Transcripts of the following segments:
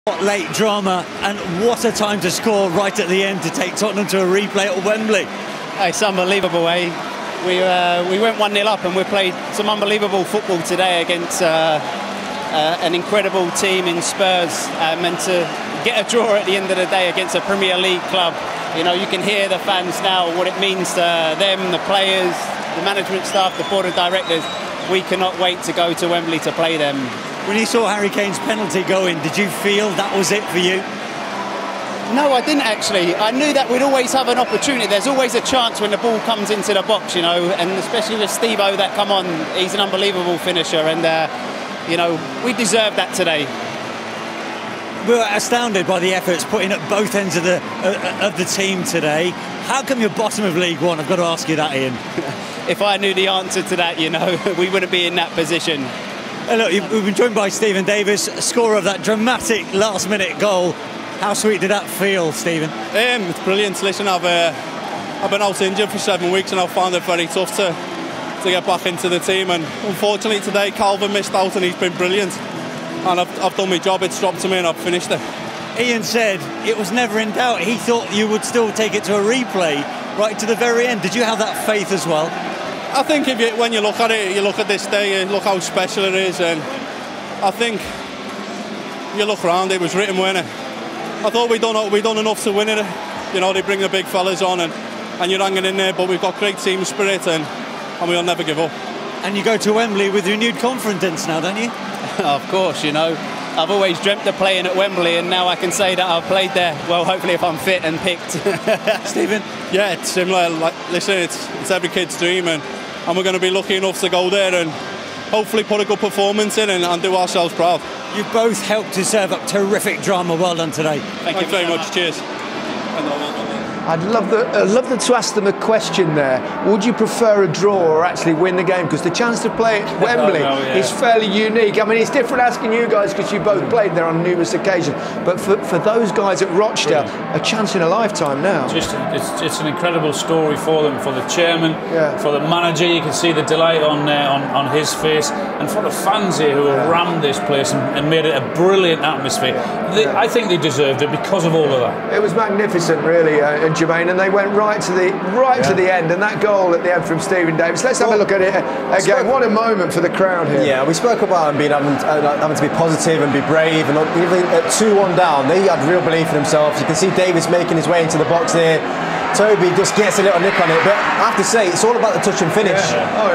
What late drama, and what a time to score right at the end to take Tottenham to a replay at Wembley. It's unbelievable, eh? We went 1-0 up and we played some unbelievable football today against an incredible team in Spurs, and to get a draw at the end of the day against a Premier League club. You know, you can hear the fans now, what it means to them, the players, the management staff, the board of directors. We cannot wait to go to Wembley to play them. When you saw Harry Kane's penalty go in, did you feel that was it for you? No, I didn't actually. I knew that we'd always have an opportunity. There's always a chance when the ball comes into the box, you know, and especially with Steve-O that come on, he's an unbelievable finisher, and you know, we deserved that today. We were astounded by the efforts put in at both ends of the team today. How come you're bottom of League One? I've got to ask you that, Ian. If I knew the answer to that, you know, we wouldn't be in that position. Look, we've been joined by Stephen Davis, scorer of that dramatic last-minute goal. How sweet did that feel, Stephen? It's brilliant. Listen, I've been out injured for 7 weeks, and I've found it very tough to get back into the team. And unfortunately today, Calvin missed out, and he's been brilliant. And I've done my job. It's dropped to me, and I've finished it. Ian said it was never in doubt. He thought you would still take it to a replay right to the very end. Did you have that faith as well? I think when you look at it, you look at this day, you look how special it is, and I think you look around, it was written winner. I thought we done enough to win it. You know, they bring the big fellas on, and you're hanging in there, but we've got great team spirit, and we'll never give up. And you go to Wembley with renewed confidence now, don't you? Of course, you know. I've always dreamt of playing at Wembley, and now I can say that I've played there. Well, hopefully if I'm fit and picked. Stephen? Yeah, it's similar. Like, listen, it's every kid's dream, and we're going to be lucky enough to go there and hopefully put a good performance in and do ourselves proud. You both helped to serve up terrific drama. Well done today. Thank you very much. Cheers. I'd love to ask them a question there. Would you prefer a draw or actually win the game? Because the chance to play at Wembley is fairly unique. I mean, it's different asking you guys because you both played there on numerous occasions. But for those guys at Rochdale, a chance in a lifetime now. It's an incredible story for them, for the chairman, for the manager. You can see the delight on his face, and for the fans here who have rammed this place and made it a brilliant atmosphere. I think they deserved it because of all of that. It was magnificent, really. Jermaine, and they went right to the end, and that goal at the end from Stephen Davis. Let's have a look at it again. What a moment for the crowd here. Yeah, we spoke about him having to be positive and be brave, and even at 2-1 down, they had real belief in themselves. You can see Davis making his way into the box there. Toby just gets a little nick on it, but I have to say, it's all about the touch and finish.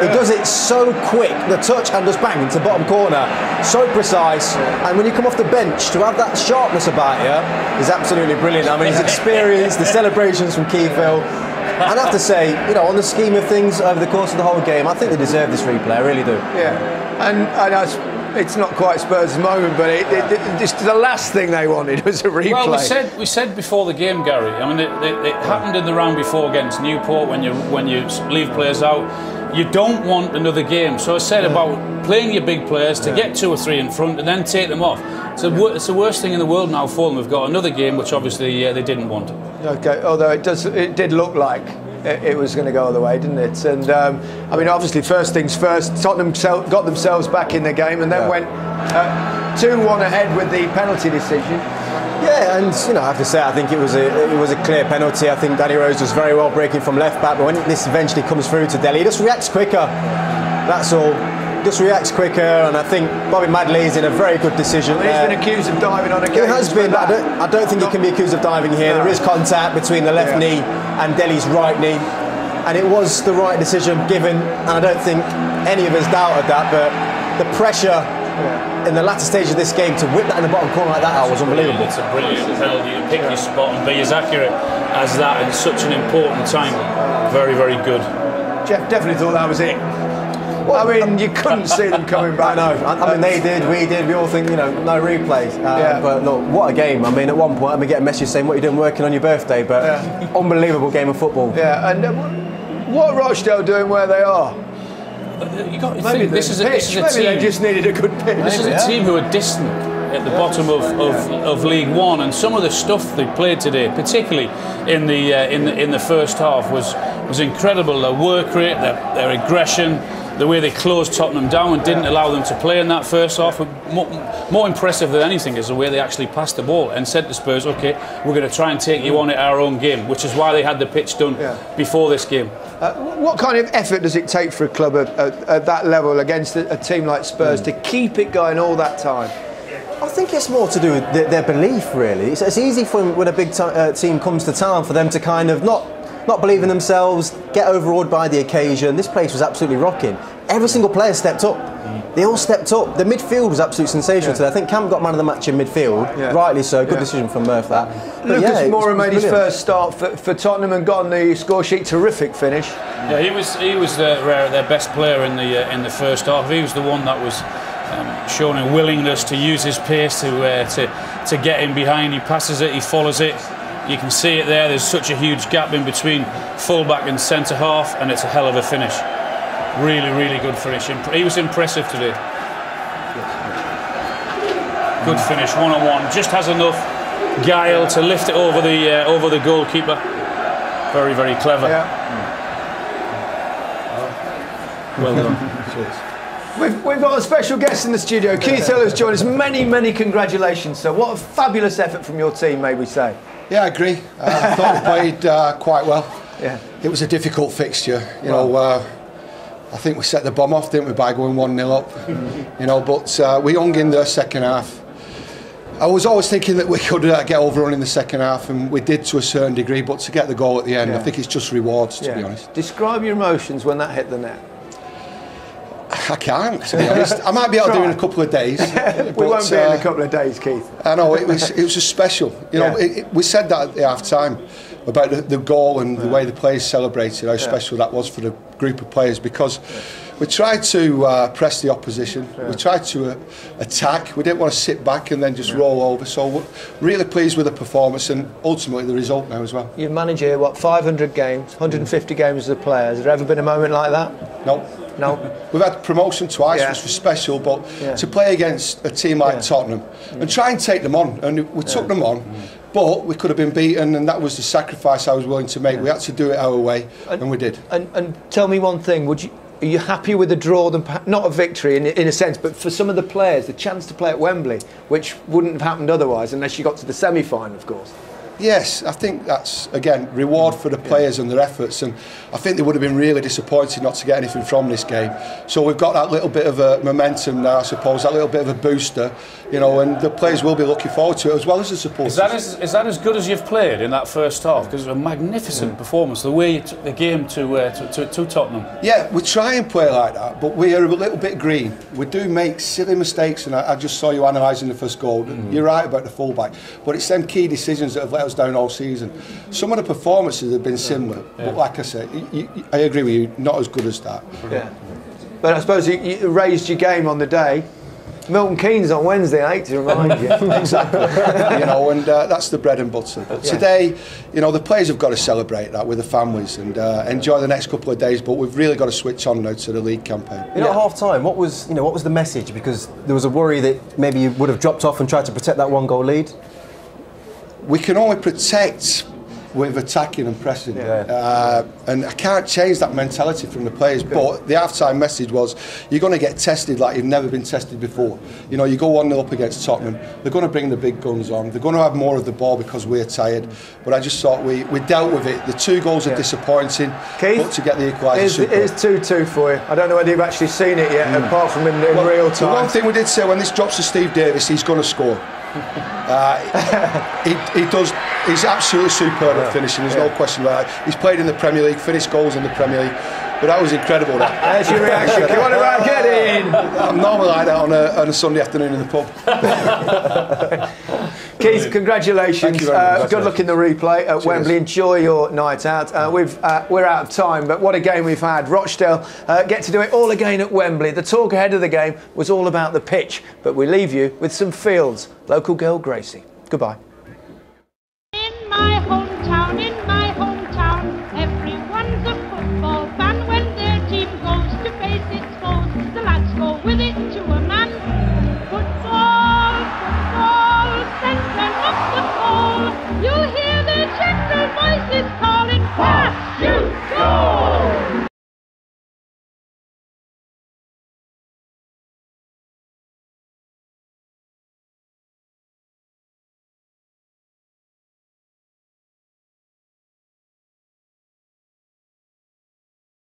He does it so quick, the touch, and just bang into the bottom corner. So precise, and when you come off the bench, to have that sharpness about you is absolutely brilliant. I mean, his experience, the celebrations from Keyfield. I'd have to say, you know, on the scheme of things over the course of the whole game, I think they deserve this replay, I really do. Yeah, and it's not quite Spurs' moment, but just the last thing they wanted was a replay. Well, we said before the game, Gary. I mean, it happened in the round before against Newport when you leave players out. You don't want another game. So I said about playing your big players to get 2 or 3 in front and then take them off. It's the worst thing in the world now for them. We've got another game, which obviously they didn't want. Okay, although it did look like it was going to go the way, didn't it? And I mean, obviously, first things first, Tottenham got themselves back in the game and then went 2-1 ahead with the penalty decision. Yeah, and you know, I have to say, I think it was a clear penalty. I think Danny Rose was very well breaking from left back, but when this eventually comes through to Dele, he just reacts quicker. That's all. Just reacts quicker, and I think Bobby Madley's in a very good decision. Well, he's been accused of diving on occasion. He has been, but I don't think he can be accused of diving here. There is contact between the left knee and Dele's right knee, and it was the right decision given, and I don't think any of us doubted that, but the pressure in the latter stage of this game to whip that in the bottom corner like that was unbelievable. It's a brilliant penalty to pick your spot and be as accurate as that in such an important time. Very, very good. Jeff definitely thought that was it. Well, I mean, you couldn't see them coming back. I know. I mean, they did, we did. We all think, you know, no replays. But look, what a game. I mean, at one point, I get a message saying, what are you doing working on your birthday? But unbelievable game of football. Yeah, and what Rochdale doing where they are? You got to think, this is a team. They just needed a good pitch. This is a team who are distant at the bottom of League One, and some of the stuff they played today, particularly in the first half, was incredible. Their work rate, their aggression. the way they closed Tottenham down and didn't allow them to play in that first half. More impressive than anything is the way they actually passed the ball and said to Spurs, OK, we're going to try and take you on at our own game, which is why they had the pitch done before this game. What kind of effort does it take for a club at that level against a team like Spurs to keep it going all that time? I think it's more to do with their belief, really. It's easy for when a big team comes to town for them to kind of not believe in themselves, get overawed by the occasion. This place was absolutely rocking. Every single player stepped up. They all stepped up. The midfield was absolutely sensational today. I think Cam got man of the match in midfield, rightly so. Good decision from Murph, that. But Lucas Moura made his first start for Tottenham and got on the score sheet. Terrific finish. Yeah, he was their best player in the first half. He was the one that was showing a willingness to use his pace to get in behind. He passes it, he follows it. You can see it there. There's such a huge gap in between full-back and centre half, and it's a hell of a finish. Really, really good finish. He was impressive today. Good finish, one-on-one. Just has enough guile to lift it over the goalkeeper. Very, very clever. Well done. We've got a special guest in the studio. Keith Hill has joined us. Many, many congratulations, sir. What a fabulous effort from your team, may we say. Yeah, I agree. I thought we played quite well. Yeah. It was a difficult fixture. You know, I think we set the bomb off, didn't we, by going 1-0 up. You know, but we hung in the second half. I was always thinking that we could get overrun in the second half, and we did to a certain degree. But to get the goal at the end, I think it's just rewards, to be honest. Describe your emotions when that hit the net. I can't, to be honest. I might be able to do it in a couple of days. We won't be in a couple of days, Keith. I know, it was just special. You know, we said that at the half-time about the goal and the way the players celebrated, how special that was for the group of players, because we tried to press the opposition, we tried to attack, we didn't want to sit back and then just roll over, so we're really pleased with the performance and ultimately the result now as well. You've managed here, what, 500 games, 150 games as a player. Has there ever been a moment like that? No. No. We've had promotion twice, which was special, but to play against a team like Tottenham and try and take them on, and we took them on, but we could have been beaten, and that was the sacrifice I was willing to make. We had to do it our way, and we did. And tell me one thing, are you happy with the draw, not a victory in a sense, but for some of the players, the chance to play at Wembley, which wouldn't have happened otherwise unless you got to the semi-final, of course? Yes, I think that's, again, reward for the players and their efforts, and I think they would have been really disappointed not to get anything from this game. So we've got that little bit of a momentum now, I suppose, that little bit of a booster, you know, and the players will be looking forward to it as well as the supporters. Is that as good as you've played in that first half? Because it was a magnificent performance, the way you took the game to Tottenham. Yeah, we try and play like that, but we are a little bit green. We do make silly mistakes, and I just saw you analysing the first goal. You're right about the fullback, but it's them key decisions that have let us down all season. Some of the performances have been similar, but like I said, I agree with you, not as good as that. Yeah. But I suppose you raised your game on the day. Milton Keynes on Wednesday night, to remind you. Exactly. You know, and that's the bread and butter. But today, you know, the players have got to celebrate that with the families and enjoy the next couple of days. But we've really got to switch on now to the league campaign. You know, at half time, what was the message? Because there was a worry that maybe you would have dropped off and tried to protect that 1-goal lead. We can only protect with attacking and pressing, and I can't change that mentality from the players. But the half-time message was, you're going to get tested like you've never been tested before. You know, you go 1-0 up against Tottenham, they're going to bring the big guns on, they're going to have more of the ball because we're tired. But I just thought we dealt with it. The 2 goals are disappointing, Keith, but to get the equaliser. Here's 2-2 for you. I don't know whether you've actually seen it yet, apart from in real time. The one thing we did say, when this drops to Steve Davis, he's going to score. He's absolutely superb at finishing, there's no question about that. He's played in the Premier League, finished goals in the Premier League, but that was incredible. There's your reaction. Come on around, get in. I'm normally like that on a Sunday afternoon in the pub. Keith, congratulations. Thank you very much. Good luck in the replay at Wembley. Enjoy your night out. We're out of time, but what a game we've had. Rochdale get to do it all again at Wembley. The talk ahead of the game was all about the pitch, but we leave you with some fields. Local girl Gracie. Goodbye.